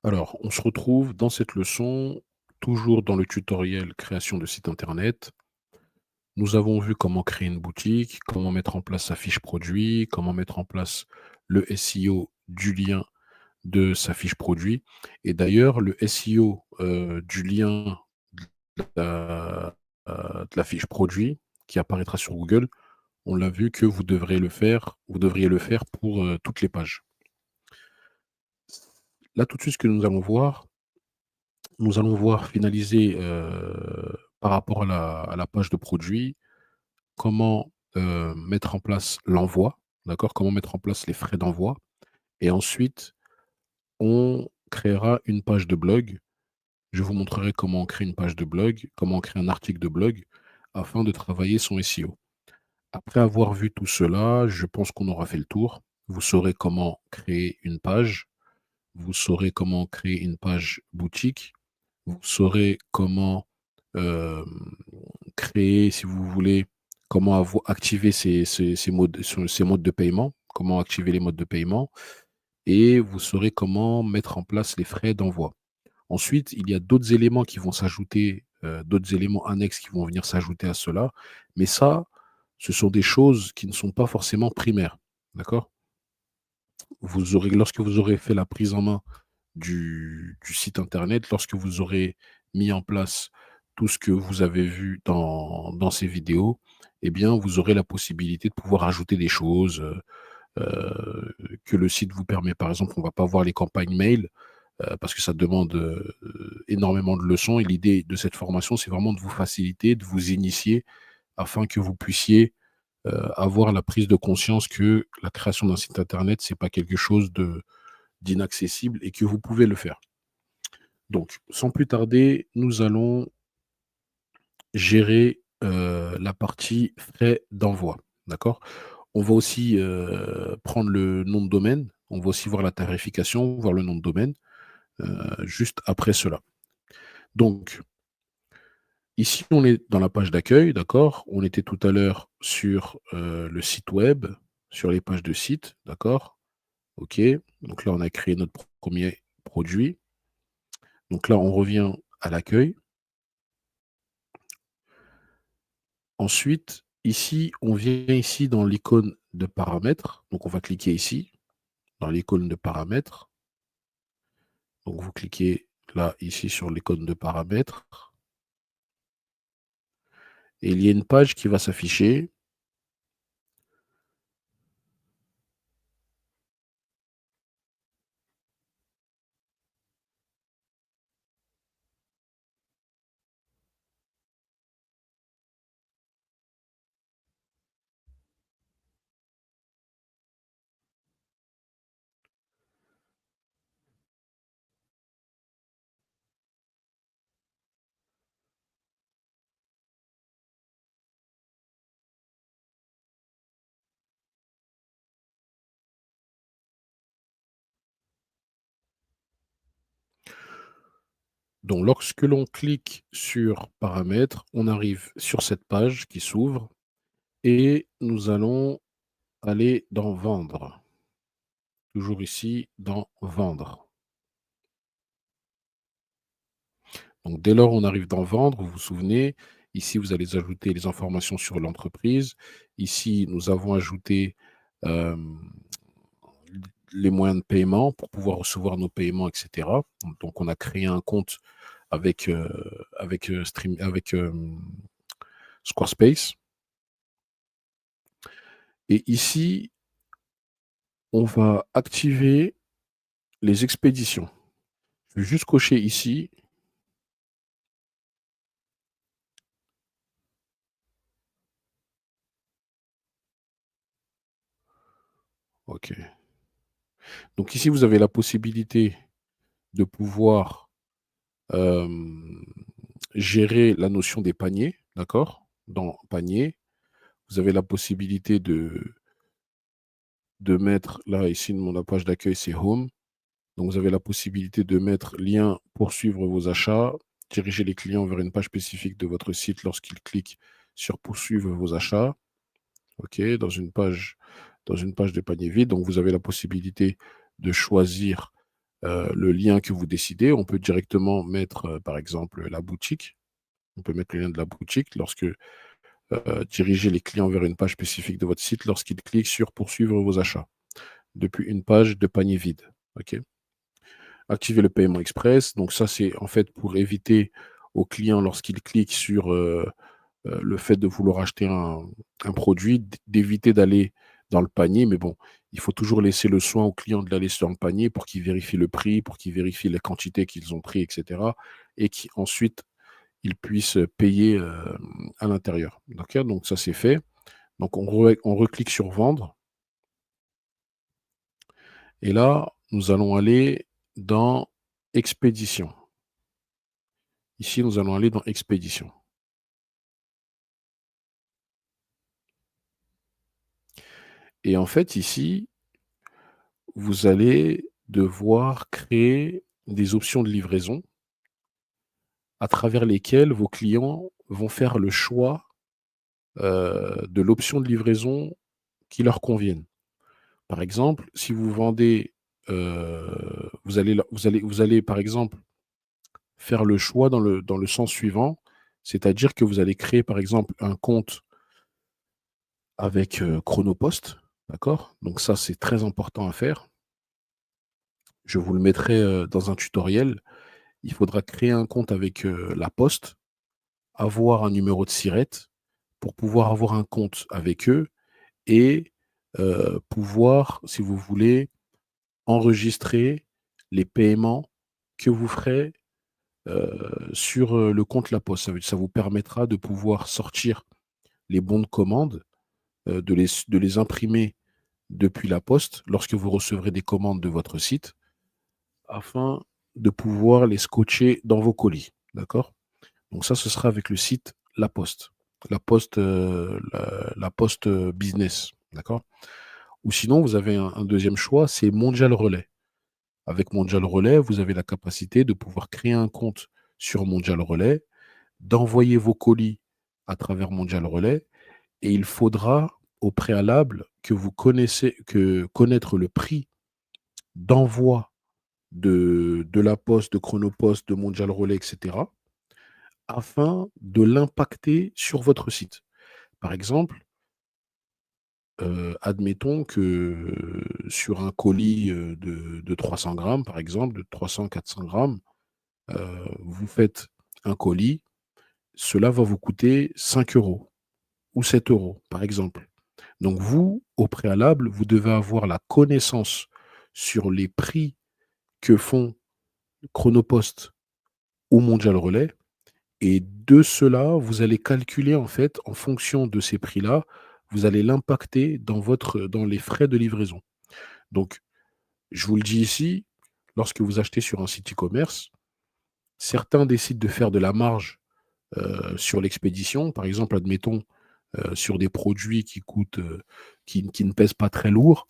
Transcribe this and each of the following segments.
Alors, on se retrouve dans cette leçon, toujours dans le tutoriel création de site internet. Nous avons vu comment créer une boutique, comment mettre en place sa fiche produit, comment mettre en place le SEO du lien de sa fiche produit. Et d'ailleurs, le SEO du lien de de la fiche produit qui apparaîtra sur Google, on l'a vu que vous devriez le faire pour toutes les pages. Là, tout de suite, ce que nous allons voir finaliser, par rapport à la page de produit, comment, mettre en place l'envoi, d'accord? Comment mettre en place les frais d'envoi et ensuite, on créera une page de blog. Je vous montrerai comment on crée une page de blog, comment on crée un article de blog afin de travailler son SEO. Après avoir vu tout cela, je pense qu'on aura fait le tour. Vous saurez comment créer une page, vous saurez comment créer une page boutique, vous saurez comment, hem, créer, si vous voulez, comment activer ces modes de paiement, comment activer les modes de paiement et vous saurez comment mettre en place les frais d'envoi. Ensuite, il y a d'autres éléments qui vont s'ajouter, d'autres éléments annexes qui vont venir s'ajouter à cela, mais ça, ce sont des choses qui ne sont pas forcément primaires, d'accord? Lorsque vous aurez fait la prise en main du site internet, lorsque vous aurez mis en place tout ce que vous avez vu dans ces vidéos, eh bien, vous aurez la possibilité de pouvoir ajouter des choses, que le site vous permet. Par exemple, on va pas voir les campagnes mail, parce que ça demande, énormément de leçons et l'idée de cette formation, c'est vraiment de vous faciliter, de vous initier afin que vous puissiez, avoir la prise de conscience que la création d'un site internet, c'est pas quelque chose d'inaccessible et que vous pouvez le faire. Donc, sans plus tarder, nous allons gérer, la partie frais d'envoi, d'accord? On va aussi, prendre le nom de domaine, on va aussi voir la tarification, voir le nom de domaine, juste après cela. Donc, ici, on est dans la page d'accueil, d'accord? On était tout à l'heure sur, le site web, sur les pages de site, d'accord? OK. Donc là, on a créé notre premier produit. Donc là, on revient à l'accueil. Ensuite, ici, on vient ici dans l'icône de paramètres. Donc, on va cliquer ici, dans l'icône de paramètres. Donc, vous cliquez là, ici, sur l'icône de paramètres. Et il y a une page qui va s'afficher. Donc, lorsque l'on clique sur paramètres, on arrive sur cette page qui s'ouvre et nous allons aller dans vendre. Toujours ici, dans vendre. Donc, dès lors, on arrive dans vendre, vous vous souvenez, ici, vous allez ajouter les informations sur l'entreprise. Ici, nous avons ajouté, hem, les moyens de paiement pour pouvoir recevoir nos paiements et cetera. Donc on a créé un compte avec, Squarespace et ici, on va activer les expéditions. Je vais juste cocher ici. OK. Donc ici, vous avez la possibilité de pouvoir, hem, gérer la notion des paniers, d'accord? Dans panier, vous avez la possibilité de mettre là, ici, la page d'accueil, c'est home. Donc vous avez la possibilité de mettre lien pour suivre vos achats, diriger les clients vers une page spécifique de votre site lorsqu'ils cliquent sur poursuivre vos achats. OK, dans une page de panier vide. Donc vous avez la possibilité de choisir, le lien que vous décidez. On peut directement mettre, par exemple, la boutique. On peut mettre le lien de la boutique lorsque diriger les clients vers une page spécifique de votre site lorsqu'ils cliquent sur «Poursuivre vos achats» depuis une page de panier vide. OK? Activer le paiement express, donc ça, c'est en fait pour éviter aux clients lorsqu'ils cliquent sur, le fait de vouloir acheter un produit, d'éviter d'aller dans le panier. Mais bon, il faut toujours laisser le soin aux clients de l'aller sur le panier pour qu'ils vérifient le prix, pour qu'ils vérifient les quantités qu'ils ont pris et cetera et qu'ensuite ils puissent payer, à l'intérieur. OK, donc ça, c'est fait. Donc on reclique sur «Vendre» et là, nous allons aller dans «Expédition». Ici, nous allons aller dans «Expédition» et en fait, ici, vous allez devoir créer des options de livraison à travers lesquelles vos clients vont faire le choix, de l'option de livraison qui leur convienne. Par exemple, si vous vendez, vous allez, par exemple, faire le choix dans le sens suivant, c'est-à-dire que vous allez créer, par exemple, un compte avec, Chronopost, d'accord? Donc ça, c'est très important à faire. Je vous le mettrai, dans un tutoriel. Il faudra créer un compte avec, la Poste, avoir un numéro de SIRET pour pouvoir avoir un compte avec eux et pouvoir, si vous voulez, enregistrer les paiements que vous ferez, sur, le compte La Poste. Ça vous permettra de pouvoir sortir les bons de commande, de les imprimer depuis La Poste lorsque vous recevrez des commandes de votre site afin de pouvoir les scotcher dans vos colis, d'accord? Donc ça, ce sera avec le site La Poste. La Poste, la Poste, Business, d'accord? Ou sinon, vous avez un 2e choix, c'est Mondial Relais. Avec Mondial Relais, vous avez la capacité de pouvoir créer un compte sur Mondial Relais, d'envoyer vos colis à travers Mondial Relais et il faudra au préalable que vous connaissez que connaître le prix d'envoi de La Poste, de Chronopost, de Mondial Relais et cetera, afin de l'impacter sur votre site. Par exemple, admettons que, sur un colis, de 300 grammes, par exemple, de 300-400 grammes, vous faites un colis, cela va vous coûter 5 € ou 7 € par exemple. Donc vous, au préalable, vous devez avoir la connaissance sur les prix que font Chronopost ou Mondial Relais et de cela, vous allez calculer en fait, en fonction de ces prix-là, vous allez l'impacter dans les frais de livraison. Donc je vous le dis ici, lorsque vous achetez sur un site e-commerce, certains décident de faire de la marge, sur l'expédition. Par exemple, admettons, sur des produits qui coûtent, qui ne pèsent pas très lourd,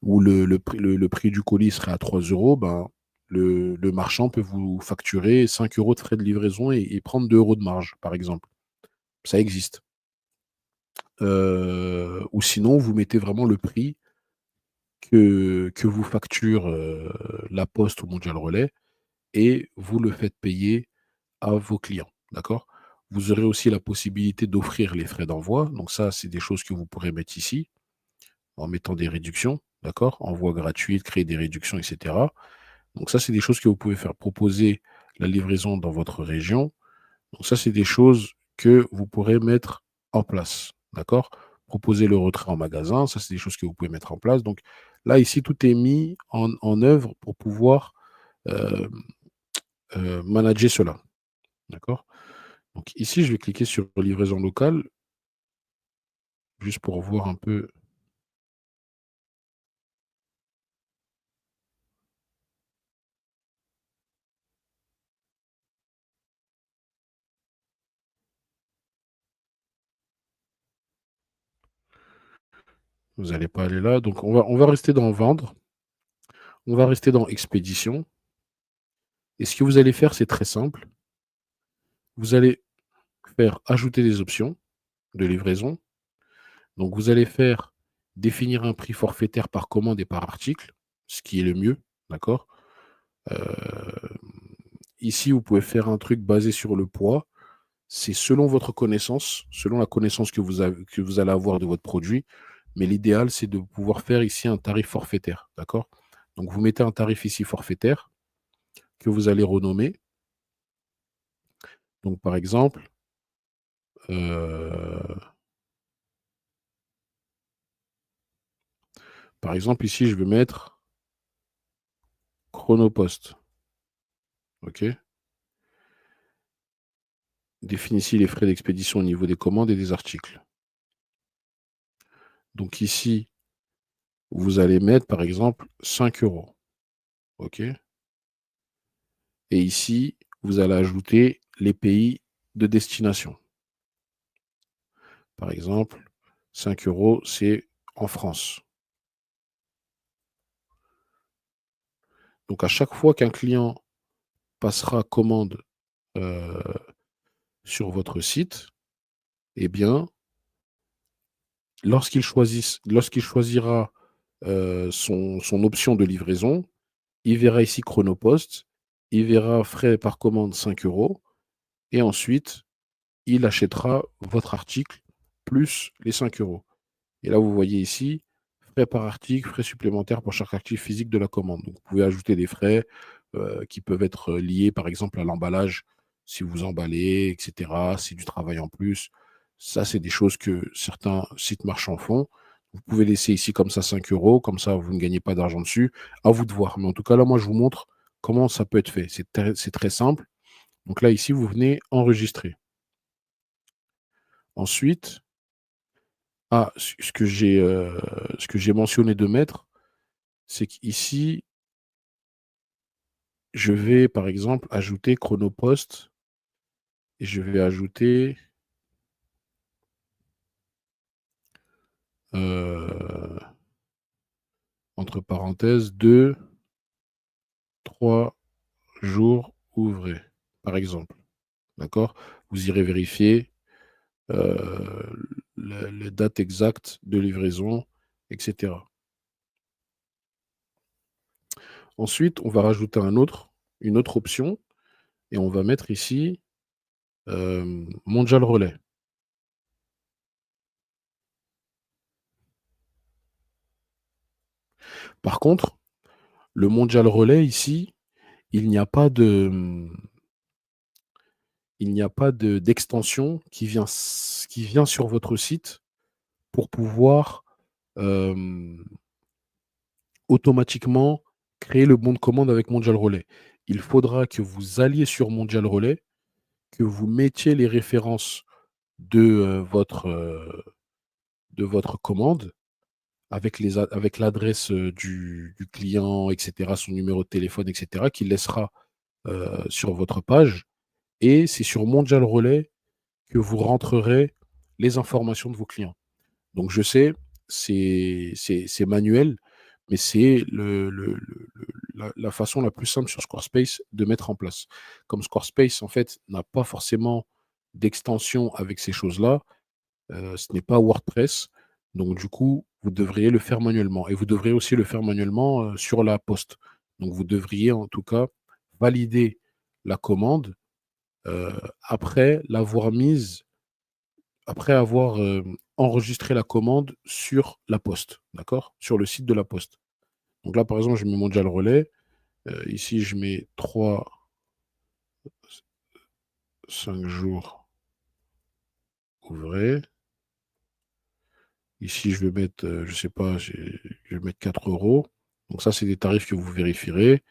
où le prix du colis serait à 3 €, ben, le marchand peut vous facturer 5 € de frais de livraison et prendre 2 € de marge, par exemple. Ça existe. Ou sinon, vous mettez vraiment le prix que vous facture, La Poste ou Mondial Relais et vous le faites payer à vos clients, d'accord? Vous aurez aussi la possibilité d'offrir les frais d'envoi, donc ça, c'est des choses que vous pourrez mettre ici, en mettant des réductions, d'accord? Envoi gratuit, créer des réductions et cetera. Donc ça, c'est des choses que vous pouvez faire. Proposer la livraison dans votre région. Donc ça, c'est des choses que vous pourrez mettre en place, d'accord? Proposer le retrait en magasin, ça, c'est des choses que vous pouvez mettre en place. Donc là, ici, tout est mis en œuvre pour pouvoir, hem, manager cela, d'accord? Donc ici, je vais cliquer sur livraison locale, juste pour voir un peu. Vous allez pas aller là, donc on va rester dans vendre, on va rester dans expédition et ce que vous allez faire, c'est très simple. Vous allez faire ajouter des options de livraison. Donc vous allez faire définir un prix forfaitaire par commande et par article, ce qui est le mieux, d'accord? Heu, Ici, vous pouvez faire un truc basé sur le poids. C'est selon votre connaissance, selon la connaissance que vous allez avoir de votre produit, mais l'idéal, c'est de pouvoir faire ici un tarif forfaitaire, d'accord? Donc vous mettez un tarif ici forfaitaire que vous allez renommer. Donc heu, par exemple ici, je vais mettre Chronopost, OK? Définissez les frais d'expédition au niveau des commandes et des articles. Donc ici, vous allez mettre par exemple 5 €, OK? Et ici, vous allez ajouter les pays de destination. Par exemple, 5 €, c'est en France. Donc à chaque fois qu'un client passera commande, heu, sur votre site, eh bien, lorsqu'il choisira, son option de livraison, il verra ici Chronopost, il verra frais par commande 5 € et ensuite il achètera votre article plus les 5 €. Et là, vous voyez ici, frais par article, frais supplémentaires pour chaque article physique de la commande. Donc, vous pouvez ajouter des frais qui peuvent être liés, par exemple, à l'emballage, si vous emballez, etc. C'est du travail en plus. Ça, c'est des choses que certains sites marchands font. Vous pouvez laisser ici comme ça 5 €, comme ça, vous ne gagnez pas d'argent dessus. À vous de voir. Mais en tout cas, là, moi, je vous montre comment ça peut être fait. C'est très simple. Donc là, ici, vous venez enregistrer. Ensuite, ce que j'ai mentionné de mettre, c'est qu'ici, je vais, par exemple, ajouter Chronopost et je vais ajouter, heu, entre parenthèses, 2-3 jours ouvrés, par exemple, d'accord? Vous irez vérifier, les dates exactes de livraison et cetera. Ensuite, on va rajouter une autre option et on va mettre ici, Mondial Relais. Par contre, le Mondial Relais ici, il n'y a pas de, il n'y a pas de d'extension qui vient sur votre site pour pouvoir, hem, automatiquement créer le bon de commande avec Mondial Relais. Il faudra que vous alliez sur Mondial Relais, que vous mettiez les références de, de votre commande avec l'adresse, du client et cetera, son numéro de téléphone et cetera, qu'il laissera, sur votre page et c'est sur Mondial Relais que vous rentrerez les informations de vos clients. Donc je sais, c'est manuel, mais c'est la façon la plus simple sur Squarespace de mettre en place. Comme Squarespace, en fait, n'a pas forcément d'extension avec ces choses-là, ce n'est pas WordPress, donc du coup, vous devriez le faire manuellement et vous devriez aussi le faire manuellement, sur la poste. Donc vous devriez en tout cas valider la commande, heu, après l'avoir mise après avoir, enregistré la commande sur la poste, d'accord? Sur le site de la poste. Donc là, par exemple, je mets Mondial Relais, ici je mets 3-5 jours ouvrés. Ici, je vais mettre, je sais pas, je vais mettre 4 €. Donc ça, c'est des tarifs que vous vérifierez.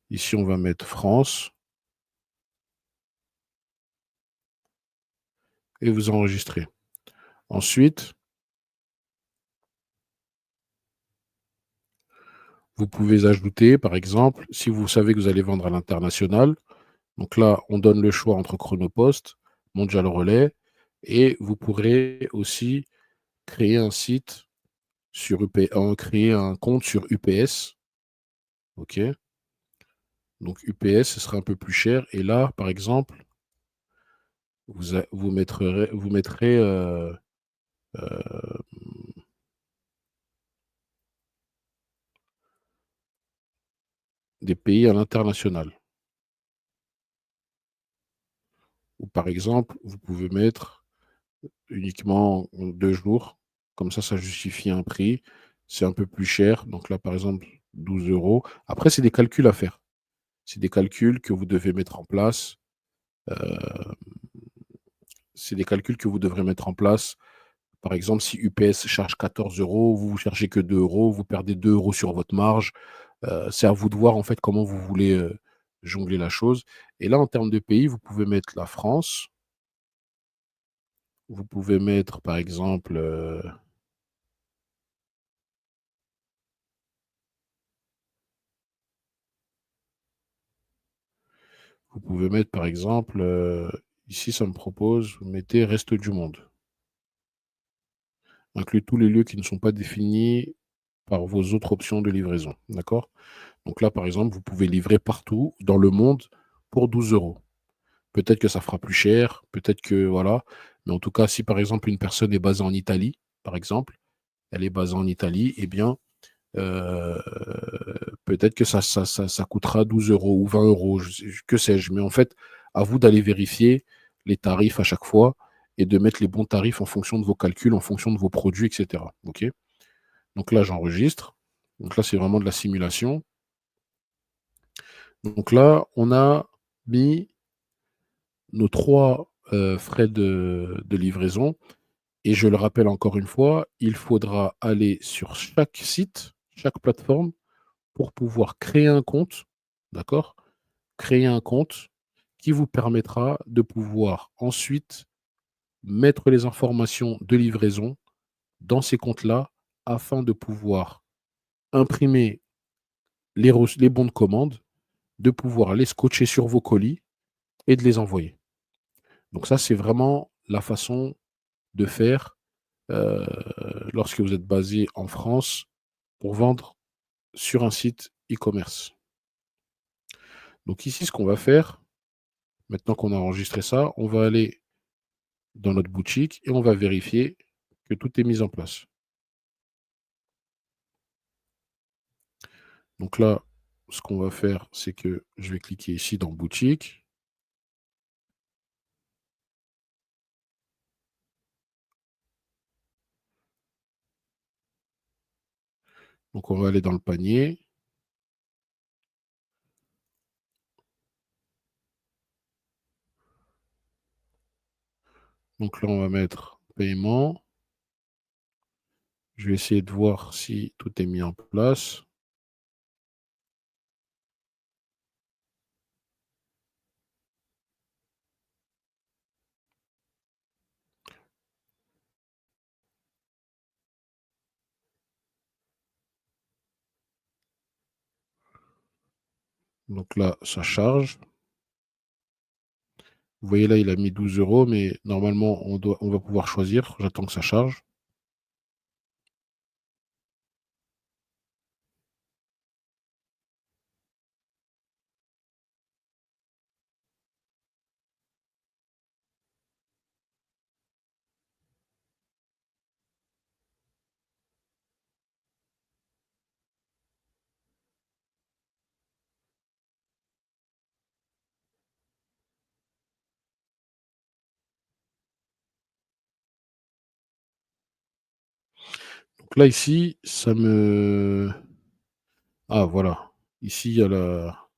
Ici, on va mettre France et vous enregistrez. Ensuite, vous pouvez ajouter, par exemple, si vous savez que vous allez vendre à l'international, donc là, on donne le choix entre Chronopost, Mondial Relais et vous pourrez aussi créer un site sur créer un compte sur UPS, OK? Donc UPS, ce sera un peu plus cher et là, par exemple, vous mettrez, hem, des pays à l'international. Ou par exemple, vous pouvez mettre uniquement 2 jours, comme ça justifie un prix. C'est un peu plus cher, donc là, par exemple, 12 €. Après, c'est des calculs à faire. C'est des calculs que vous devez mettre en place, heu, c'est des calculs que vous devrez mettre en place. Par exemple, si UPS charge 14 €, vous chargez que 2 €, vous perdez 2 € sur votre marge. C'est à vous de voir, en fait, comment vous voulez, jongler la chose. Et là, en termes de pays, vous pouvez mettre la France, vous pouvez mettre, par exemple, vous pouvez mettre, par exemple, ici, ça me propose, vous mettez reste du monde. Inclut tous les lieux qui ne sont pas définis par vos autres options de livraison, d'accord? Donc là, par exemple, vous pouvez livrer partout dans le monde pour 12 €. Peut-être que ça fera plus cher, peut-être que voilà, mais en tout cas, si par exemple une personne est basée en Italie, par exemple, elle est basée en Italie, eh bien, heu, peut-être que ça coûtera 12 € ou 20 €, je sais que sais-je. Mais en fait, à vous d'aller vérifier les tarifs à chaque fois et de mettre les bons tarifs en fonction de vos calculs, en fonction de vos produits et cetera. OK? Donc là, j'enregistre. Donc là, c'est vraiment de la simulation. Donc là, on a mis nos 3 frais de livraison. Et je le rappelle encore une fois, il faudra aller sur chaque site, chaque plateforme pour pouvoir créer un compte, d'accord? Créer un compte qui vous permettra de pouvoir ensuite mettre les informations de livraison dans ces comptes-là afin de pouvoir imprimer les bons de commande, de pouvoir les scotcher sur vos colis et de les envoyer. Donc ça, c'est vraiment la façon de faire, heu, lorsque vous êtes basé en France pour vendre sur un site e-commerce. Donc ici, ce qu'on va faire, maintenant qu'on a enregistré ça, on va aller dans notre boutique et on va vérifier que tout est mis en place. Donc là, ce qu'on va faire, c'est que je vais cliquer ici dans boutique. Donc on va aller dans le panier. Donc là, on va mettre paiement. Je vais essayer de voir si tout est mis en place. Donc là, ça charge. Vous voyez là, il a mis 12 €, mais normalement, on va pouvoir choisir. J'attends que ça charge. Donc là, ici, ça me ah voilà. Ici, il y a la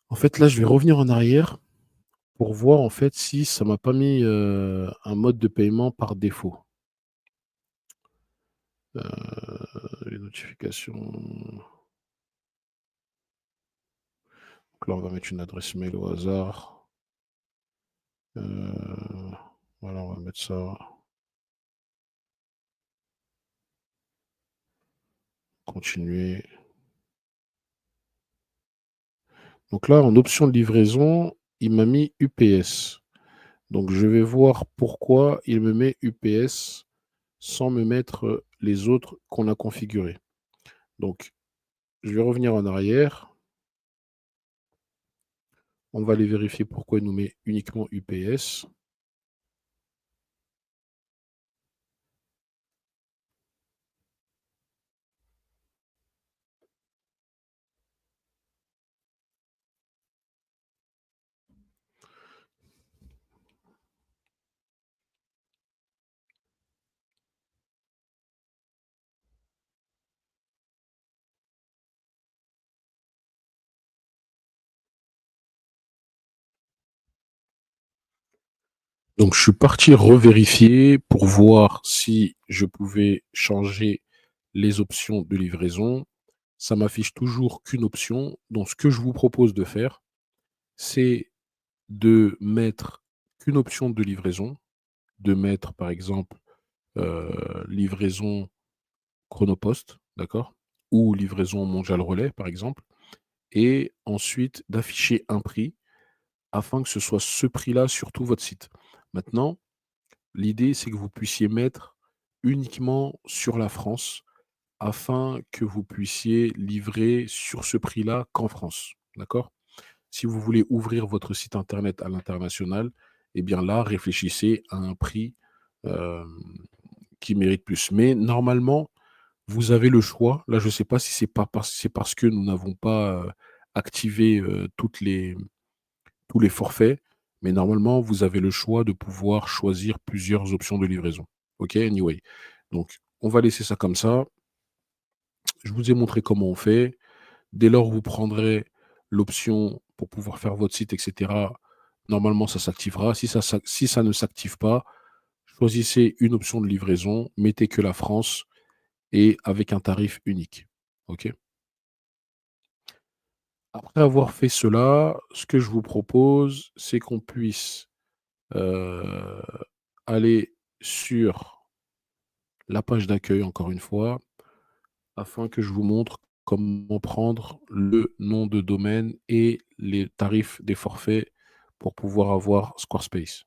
en fait, là, je vais revenir en arrière pour voir, en fait, si ça m'a pas mis, un mode de paiement par défaut. Les notifications, donc là, on va mettre une adresse mail au hasard. Heu, voilà, on va mettre ça, continuer. Donc là, en option de livraison, il m'a mis UPS. Donc je vais voir pourquoi il me met UPS sans me mettre, les autres qu'on a configurés. Donc je vais revenir en arrière. On va aller vérifier pourquoi il nous met uniquement UPS. Donc je suis parti revérifier pour voir si je pouvais changer les options de livraison. Ça m'affiche toujours qu'une option. Donc ce que je vous propose de faire, c'est de mettre qu'une option de livraison, de mettre par exemple, livraison Chronopost, d'accord? Ou livraison Mondial Relais par exemple, et ensuite d'afficher un prix afin que ce soit ce prix-là sur tout votre site. Maintenant, l'idée, c'est que vous puissiez mettre uniquement sur la France afin que vous puissiez livrer sur ce prix-là qu'en France, d'accord? Si vous voulez ouvrir votre site internet à l'international, eh bien là, réfléchissez à un prix, hem, qui mérite plus. Mais normalement, vous avez le choix. Là, je ne sais pas si c'est parce que nous n'avons pas, activé, tous les forfaits, mais normalement, vous avez le choix de pouvoir choisir plusieurs options de livraison. OK? Anyway, donc on va laisser ça comme ça. Je vous ai montré comment on fait. Dès lors où vous prendrez l'option pour pouvoir faire votre site et cetera, normalement ça s'activera. Si ça ne s'active pas, choisissez une option de livraison, mettez que la France et avec un tarif unique. OK? Après avoir fait cela, ce que je vous propose, c'est qu'on puisse, heu, aller sur la page d'accueil encore une fois, afin que je vous montre comment prendre le nom de domaine et les tarifs des forfaits pour pouvoir avoir Squarespace.